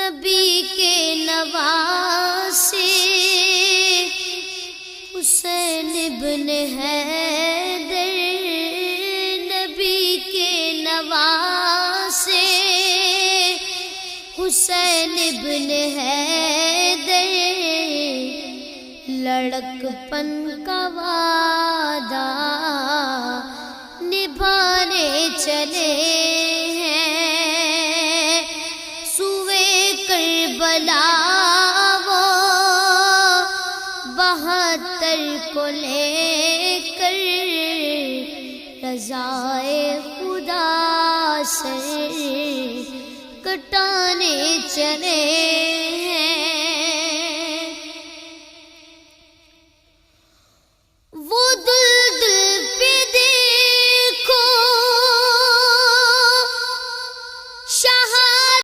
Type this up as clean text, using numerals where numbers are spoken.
नबी के नवासे हुसैन इब्न हैदर, नबी के नवासे हुसैन इब्न हैदर, लड़कपन का वादा निभाने चले हैं, सुवे करबला वो 72 को लेकर रज़ाए खुदा से कटाने चले हैं।